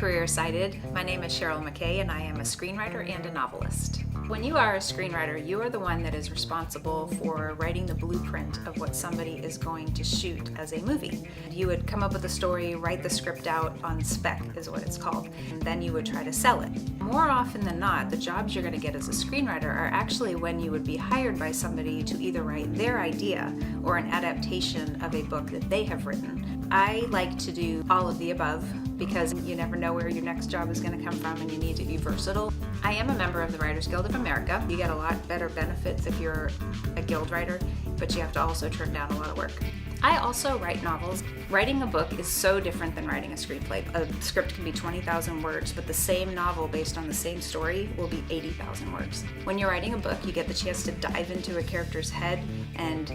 Career Sighted. My name is Cheryl McKay and I am a screenwriter and a novelist. When you are a screenwriter, you are the one that is responsible for writing the blueprint of what somebody is going to shoot as a movie. You would come up with a story, write the script out on spec is what it's called, and then you would try to sell it. More often than not, the jobs you're going to get as a screenwriter are actually when you would be hired by somebody to either write their idea or an adaptation of a book that they have written. I like to do all of the above because you never know where your next job is going to come from and you need to be versatile. I am a member of the Writers Guild of America. You get a lot better benefits if you're a guild writer, but you have to also turn down a lot of work. I also write novels. Writing a book is so different than writing a screenplay. A script can be 20,000 words, but the same novel based on the same story will be 80,000 words. When you're writing a book, you get the chance to dive into a character's head and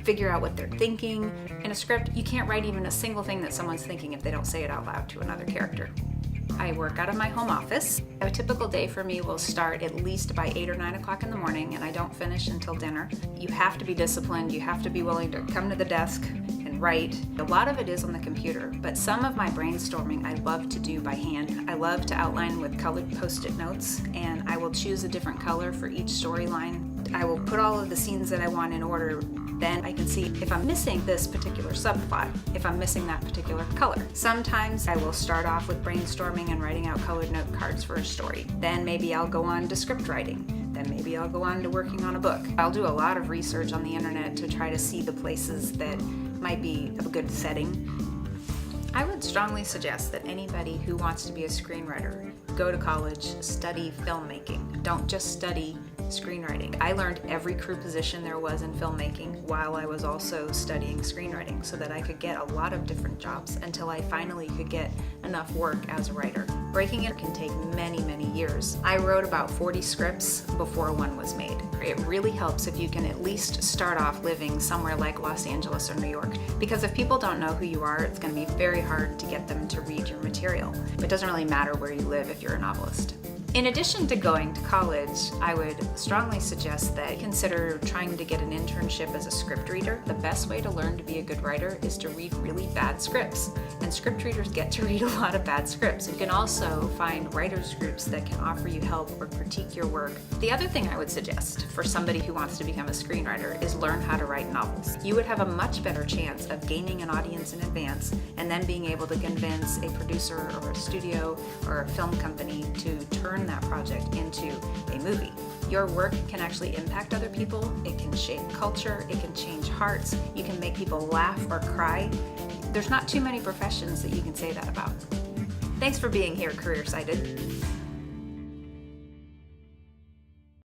figure out what they're thinking. In a script, you can't write even a single thing that someone's thinking if they don't say it out loud to another character. I work out of my home office. A typical day for me will start at least by 8 or 9 o'clock in the morning and I don't finish until dinner. You have to be disciplined, you have to be willing to come to the desk and write. A lot of it is on the computer, but some of my brainstorming I love to do by hand. I love to outline with colored post-it notes and I will choose a different color for each storyline. I will put all of the scenes that I want in order. Then I can see if I'm missing this particular subplot, if I'm missing that particular color. Sometimes I will start off with brainstorming and writing out colored note cards for a story. Then maybe I'll go on to script writing. Then maybe I'll go on to working on a book. I'll do a lot of research on the internet to try to see the places that might be a good setting. I would strongly suggest that anybody who wants to be a screenwriter go to college, study filmmaking. Don't just study screenwriting. I learned every crew position there was in filmmaking while I was also studying screenwriting so that I could get a lot of different jobs until I finally could get enough work as a writer. Breaking it can take many, many years. I wrote about 40 scripts before one was made. It really helps if you can at least start off living somewhere like Los Angeles or New York, because if people don't know who you are, it's going to be very hard to get them to read your material. It doesn't really matter where you live if you're a novelist. In addition to going to college, I would strongly suggest that you consider trying to get an internship as a script reader. The best way to learn to be a good writer is to read really bad scripts, and script readers get to read a lot of bad scripts. You can also find writers groups that can offer you help or critique your work. The other thing I would suggest for somebody who wants to become a screenwriter is learn how to write novels. You would have a much better chance of gaining an audience in advance and then being able to convince a producer or a studio or a film company to turn that project into a movie. Your work can actually impact other people, it can shape culture, it can change hearts, you can make people laugh or cry. There's not too many professions that you can say that about. Thanks for being here, Career Sighted.